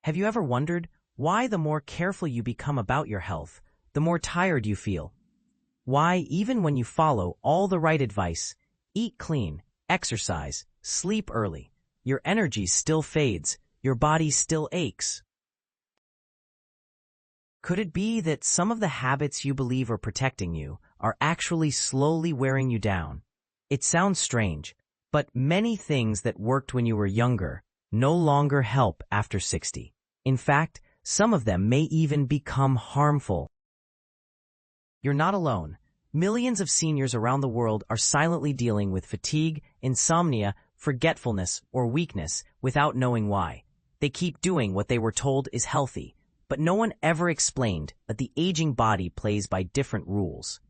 Have you ever wondered why the more careful you become about your health, the more tired you feel? Why, even when you follow all the right advice, eat clean, exercise, sleep early, your energy still fades, your body still aches? Could it be that some of the habits you believe are protecting you are actually slowly wearing you down? It sounds strange, but many things that worked when you were younger no longer help after 60. In fact, some of them may even become harmful. You're not alone. Millions of seniors around the world are silently dealing with fatigue, insomnia, forgetfulness, or weakness without knowing why. They keep doing what they were told is healthy, but no one ever explained that the aging body plays by different rules.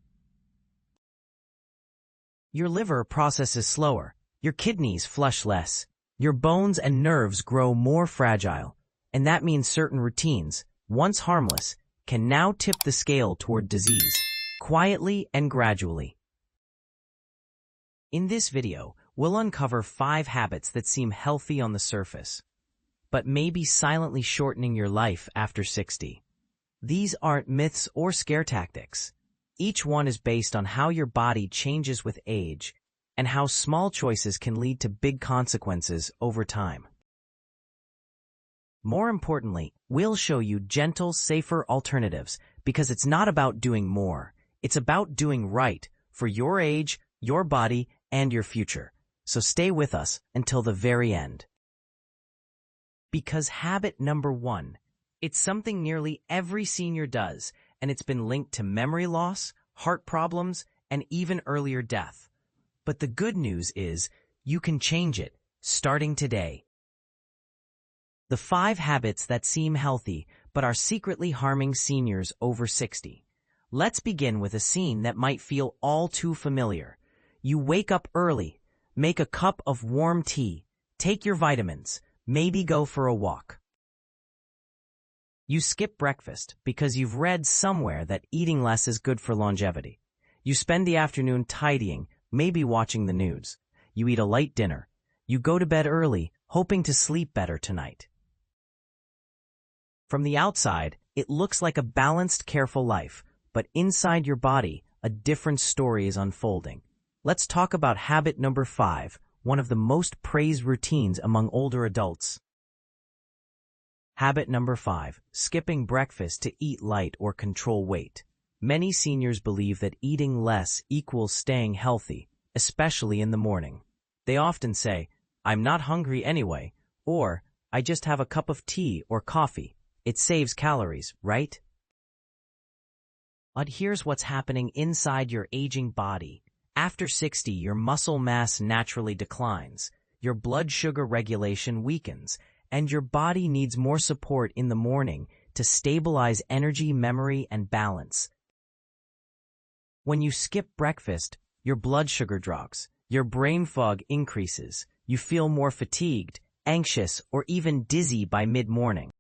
Your liver processes slower, your kidneys flush less, your bones and nerves grow more fragile, and that means certain routines, once harmless, can now tip the scale toward disease, quietly and gradually. In this video, we'll uncover 5 habits that seem healthy on the surface, but may be silently shortening your life after 60. These aren't myths or scare tactics. Each one is based on how your body changes with age and how small choices can lead to big consequences over time. More importantly, we'll show you gentle, safer alternatives because it's not about doing more. It's about doing right for your age, your body, and your future. So stay with us until the very end. Because habit number 1, it's something nearly every senior does, and it's been linked to memory loss, heart problems, and even earlier death. But the good news is you can change it, starting today. The 5 habits that seem healthy but are secretly harming seniors over 60. Let's begin with a scene that might feel all too familiar. You wake up early, make a cup of warm tea, take your vitamins, maybe go for a walk. You skip breakfast because you've read somewhere that eating less is good for longevity. You spend the afternoon tidying, maybe watching the news. You eat a light dinner. You go to bed early, hoping to sleep better tonight. From the outside, it looks like a balanced, careful life, but inside your body, a different story is unfolding. Let's talk about habit number 5, one of the most praised routines among older adults. Habit number 5, skipping breakfast to eat light or control weight. Many seniors believe that eating less equals staying healthy, especially in the morning. They often say, "I'm not hungry anyway," or "I just have a cup of tea or coffee. It saves calories, right?" But here's what's happening inside your aging body. After 60, your muscle mass naturally declines, your blood sugar regulation weakens, and your body needs more support in the morning to stabilize energy, memory, and balance. When you skip breakfast, your blood sugar drops, your brain fog increases, you feel more fatigued, anxious, or even dizzy by mid-morning.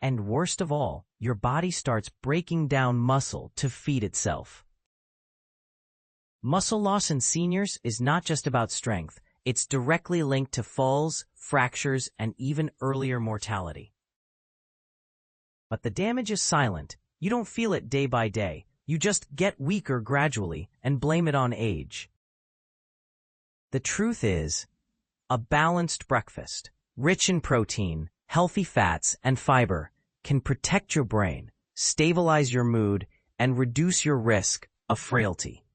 And worst of all, your body starts breaking down muscle to feed itself. Muscle loss in seniors is not just about strength. It's directly linked to falls, fractures, and even earlier mortality. But the damage is silent. You don't feel it day by day. You just get weaker gradually and blame it on age. The truth is, a balanced breakfast, rich in protein, healthy fats, and fiber, can protect your brain, stabilize your mood, and reduce your risk of frailty.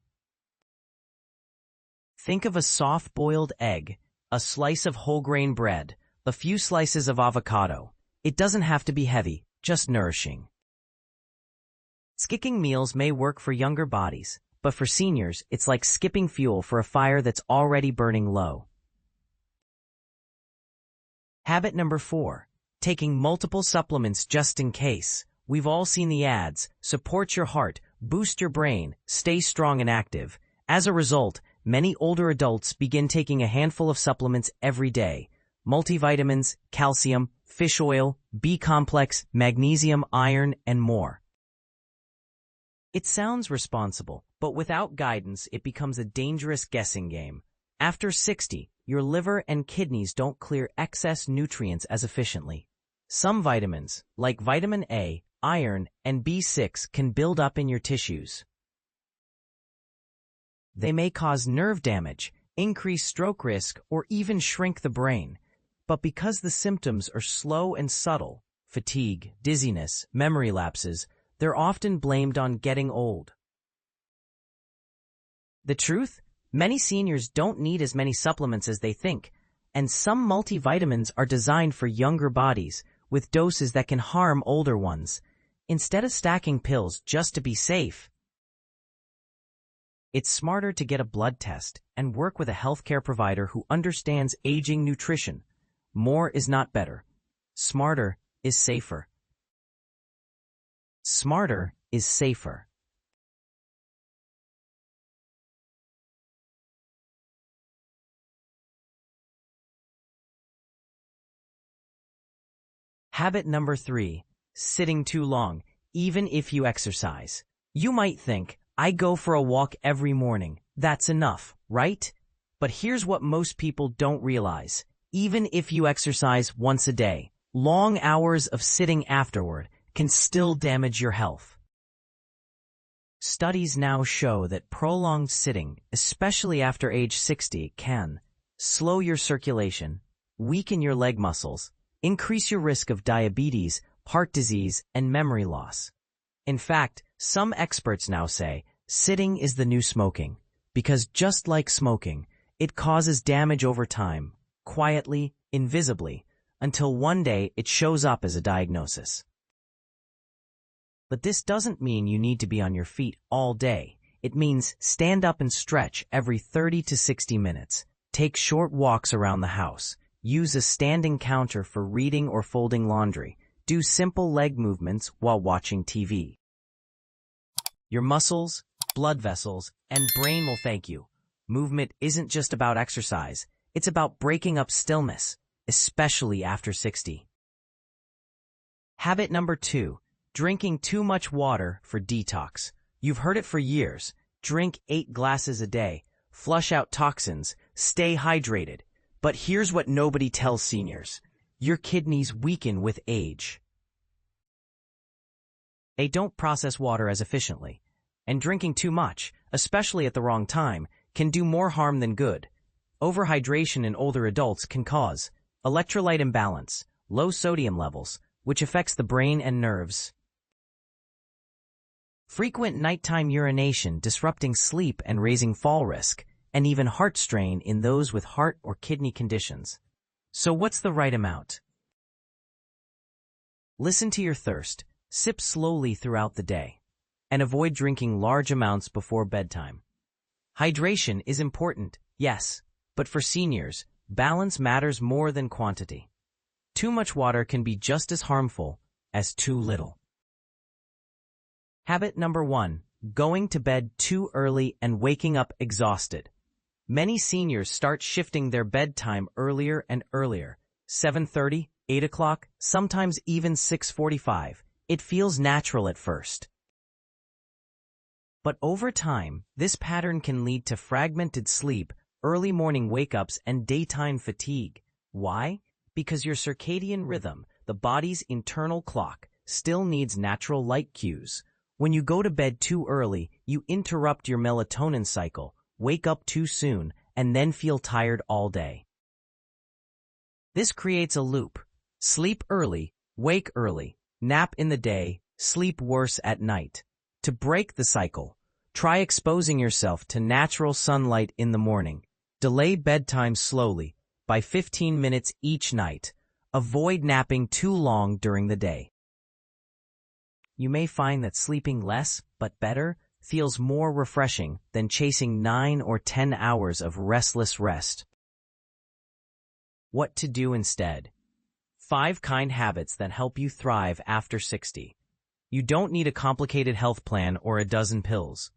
Think of a soft-boiled egg, a slice of whole grain bread, a few slices of avocado. It doesn't have to be heavy, just nourishing. Skipping meals may work for younger bodies, but for seniors, it's like skipping fuel for a fire that's already burning low. Habit number 4, taking multiple supplements just in case. We've all seen the ads: support your heart, boost your brain, stay strong and active. As a result, many older adults begin taking a handful of supplements every day: multivitamins, calcium, fish oil, B-complex, magnesium, iron, and more. It sounds responsible, but without guidance, it becomes a dangerous guessing game. After 60, your liver and kidneys don't clear excess nutrients as efficiently. Some vitamins, like vitamin A, iron, and B6, can build up in your tissues. They may cause nerve damage, increase stroke risk, or even shrink the brain. But because the symptoms are slow and subtle, fatigue, dizziness, memory lapses, they're often blamed on getting old. The truth? Many seniors don't need as many supplements as they think, and some multivitamins are designed for younger bodies, with doses that can harm older ones. Instead of stacking pills just to be safe, it's smarter to get a blood test and work with a healthcare provider who understands aging nutrition. More is not better. Smarter is safer. Smarter is safer. Habit number 3, sitting too long, even if you exercise. You might think, I go for a walk every morning. That's enough, right? But here's what most people don't realize. Even if you exercise once a day, long hours of sitting afterward can still damage your health. Studies now show that prolonged sitting, especially after age 60, can slow your circulation, weaken your leg muscles, increase your risk of diabetes, heart disease, and memory loss. In fact, some experts now say sitting is the new smoking, because just like smoking, it causes damage over time, quietly, invisibly, until one day it shows up as a diagnosis. But this doesn't mean you need to be on your feet all day. It means stand up and stretch every 30 to 60 minutes. Take short walks around the house. Use a standing counter for reading or folding laundry. Do simple leg movements while watching TV. Your muscles, blood vessels, and brain will thank you. Movement isn't just about exercise. It's about breaking up stillness, especially after 60. Habit number 2, drinking too much water for detox. You've heard it for years. Drink 8 glasses a day. Flush out toxins. Stay hydrated. But here's what nobody tells seniors. Your kidneys weaken with age. They don't process water as efficiently. And drinking too much, especially at the wrong time, can do more harm than good. Overhydration in older adults can cause electrolyte imbalance, low sodium levels, which affects the brain and nerves. Frequent nighttime urination disrupting sleep and raising fall risk, and even heart strain in those with heart or kidney conditions. So what's the right amount? Listen to your thirst, sip slowly throughout the day, and avoid drinking large amounts before bedtime. Hydration is important, yes, but for seniors, balance matters more than quantity. Too much water can be just as harmful as too little. Habit number 1, going to bed too early and waking up exhausted. Many seniors start shifting their bedtime earlier and earlier, 7:30, 8 o'clock, sometimes even 6:45. It feels natural at first. But over time, this pattern can lead to fragmented sleep, early morning wake-ups, and daytime fatigue. Why? Because your circadian rhythm, the body's internal clock, still needs natural light cues. When you go to bed too early, you interrupt your melatonin cycle, wake up too soon, and then feel tired all day. This creates a loop. Sleep early, wake early, nap in the day, sleep worse at night. To break the cycle, try exposing yourself to natural sunlight in the morning. Delay bedtime slowly, by 15 minutes each night. Avoid napping too long during the day. You may find that sleeping less, but better, feels more refreshing than chasing 9 or 10 hours of restless rest. What to do instead? 5 kind habits that help you thrive after 60. You don't need a complicated health plan or a dozen pills.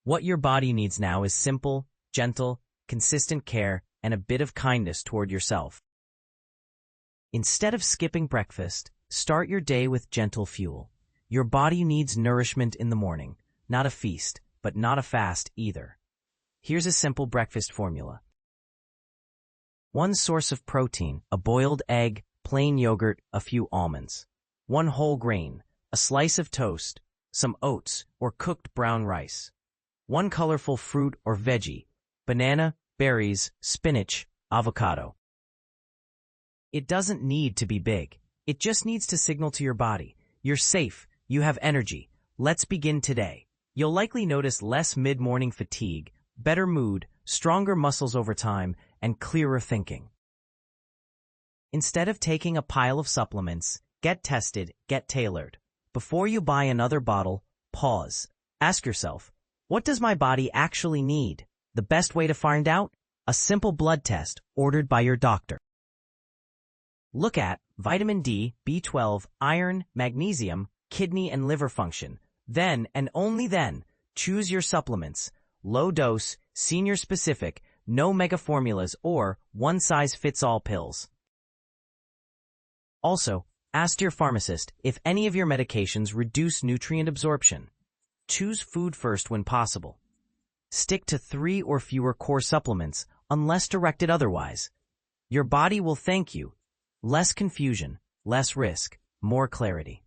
What your body needs now is simple, gentle, consistent care and a bit of kindness toward yourself. Instead of skipping breakfast, start your day with gentle fuel. Your body needs nourishment in the morning, not a feast, but not a fast either. Here's a simple breakfast formula. 1 source of protein, a boiled egg, plain yogurt, a few almonds. 1 whole grain, a slice of toast, some oats or cooked brown rice. 1 colorful fruit or veggie, banana, berries, spinach, avocado. It doesn't need to be big. It just needs to signal to your body, you're safe, you have energy. Let's begin today. You'll likely notice less mid-morning fatigue, better mood, stronger muscles over time, and clearer thinking. Instead of taking a pile of supplements, get tested, get tailored. Before you buy another bottle, pause. Ask yourself, what does my body actually need? The best way to find out? A simple blood test ordered by your doctor. Look at vitamin D, B12, iron, magnesium, kidney and liver function. Then, and only then, choose your supplements. Low dose, senior specific, no mega formulas or one-size-fits-all pills. Also, ask your pharmacist if any of your medications reduce nutrient absorption. Choose food first when possible. Stick to 3 or fewer core supplements unless directed otherwise. Your body will thank you. Less confusion, less risk, more clarity.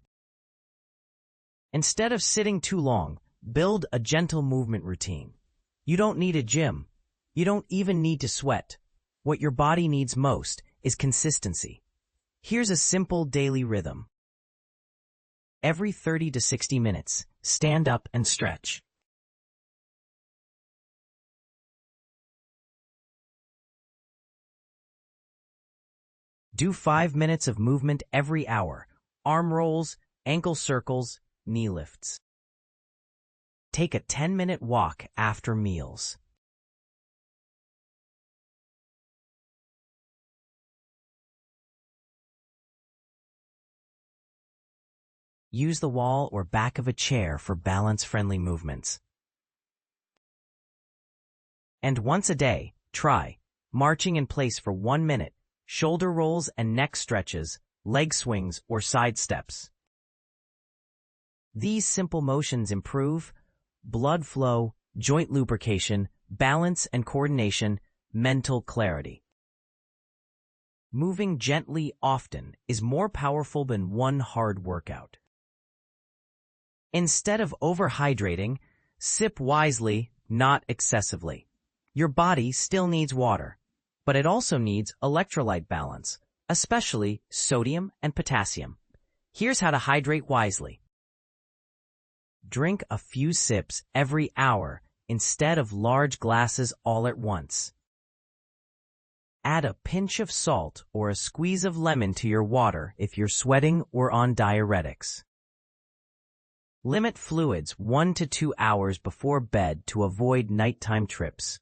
Instead of sitting too long, build a gentle movement routine. You don't need a gym. You don't even need to sweat. What your body needs most is consistency. Here's a simple daily rhythm. Every 30 to 60 minutes, stand up and stretch. Do 5 minutes of movement every hour, arm rolls, ankle circles, knee lifts. Take a 10-minute walk after meals. Use the wall or back of a chair for balance-friendly movements. And once a day, try marching in place for 1 minute, shoulder rolls and neck stretches, leg swings or side steps. These simple motions improve blood flow, joint lubrication, balance and coordination, mental clarity. Moving gently often is more powerful than one hard workout. Instead of overhydrating, sip wisely, not excessively. Your body still needs water, but it also needs electrolyte balance, especially sodium and potassium. Here's how to hydrate wisely. Drink a few sips every hour instead of large glasses all at once. Add a pinch of salt or a squeeze of lemon to your water if you're sweating or on diuretics. Limit fluids 1 to 2 hours before bed to avoid nighttime trips.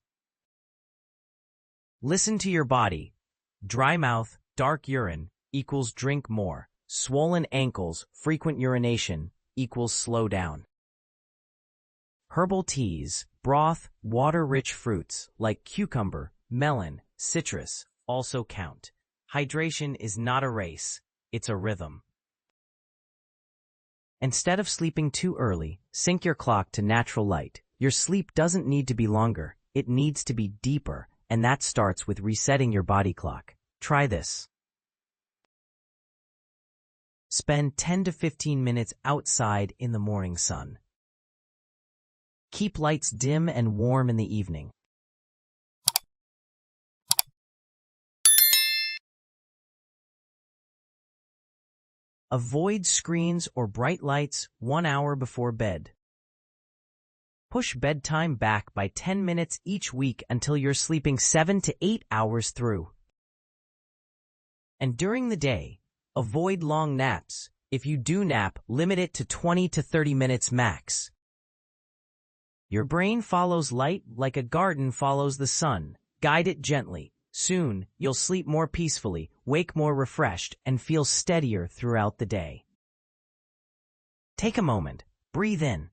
Listen to your body. Dry mouth, dark urine equals drink more. Swollen ankles, frequent urination equals slow down. Herbal teas, broth, water-rich fruits like cucumber, melon, citrus also count. Hydration is not a race, it's a rhythm. Instead of sleeping too early, sync your clock to natural light. Your sleep doesn't need to be longer, it needs to be deeper, and that starts with resetting your body clock. Try this. Spend 10 to 15 minutes outside in the morning sun. Keep lights dim and warm in the evening. Avoid screens or bright lights 1 hour before bed. Push bedtime back by 10 minutes each week until you're sleeping 7 to 8 hours through. And during the day, avoid long naps. If you do nap, limit it to 20 to 30 minutes max. Your brain follows light like a garden follows the sun. Guide it gently. Soon, you'll sleep more peacefully, wake more refreshed, and feel steadier throughout the day. Take a moment. Breathe in.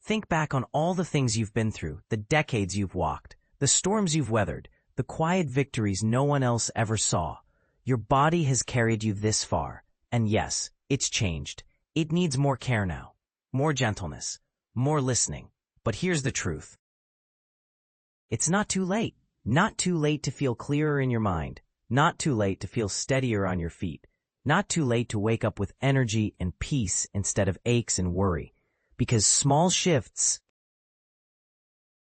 Think back on all the things you've been through, the decades you've walked, the storms you've weathered, the quiet victories no one else ever saw. Your body has carried you this far. And yes, it's changed. It needs more care now. More gentleness. More listening. But here's the truth. It's not too late. Not too late to feel clearer in your mind. Not too late to feel steadier on your feet. Not too late to wake up with energy and peace instead of aches and worry, because small shifts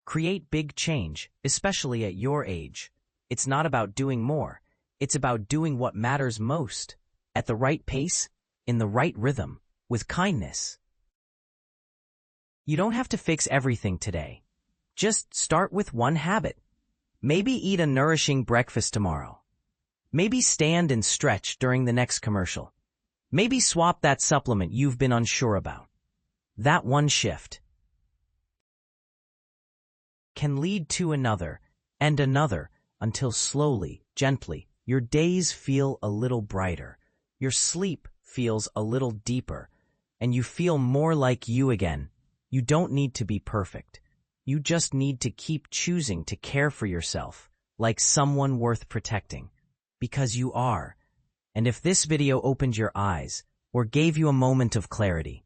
create big change, especially at your age. It's not about doing more. It's about doing what matters most, at the right pace, in the right rhythm, with kindness. You don't have to fix everything today. Just start with one habit. Maybe eat a nourishing breakfast tomorrow. Maybe stand and stretch during the next commercial. Maybe swap that supplement you've been unsure about. That one shift can lead to another and another until slowly, gently, your days feel a little brighter, your sleep feels a little deeper, and you feel more like you again. You don't need to be perfect. You just need to keep choosing to care for yourself like someone worth protecting. Because you are. And if this video opened your eyes or gave you a moment of clarity,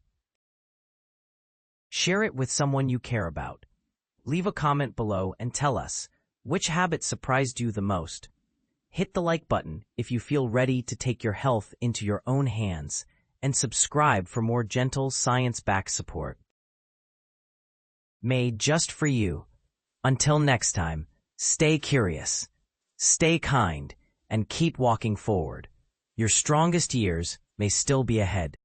share it with someone you care about. Leave a comment below and tell us which habit surprised you the most. Hit the like button if you feel ready to take your health into your own hands, and subscribe for more gentle, science-backed support. Made just for you. Until next time, stay curious, stay kind, and keep walking forward. Your strongest years may still be ahead.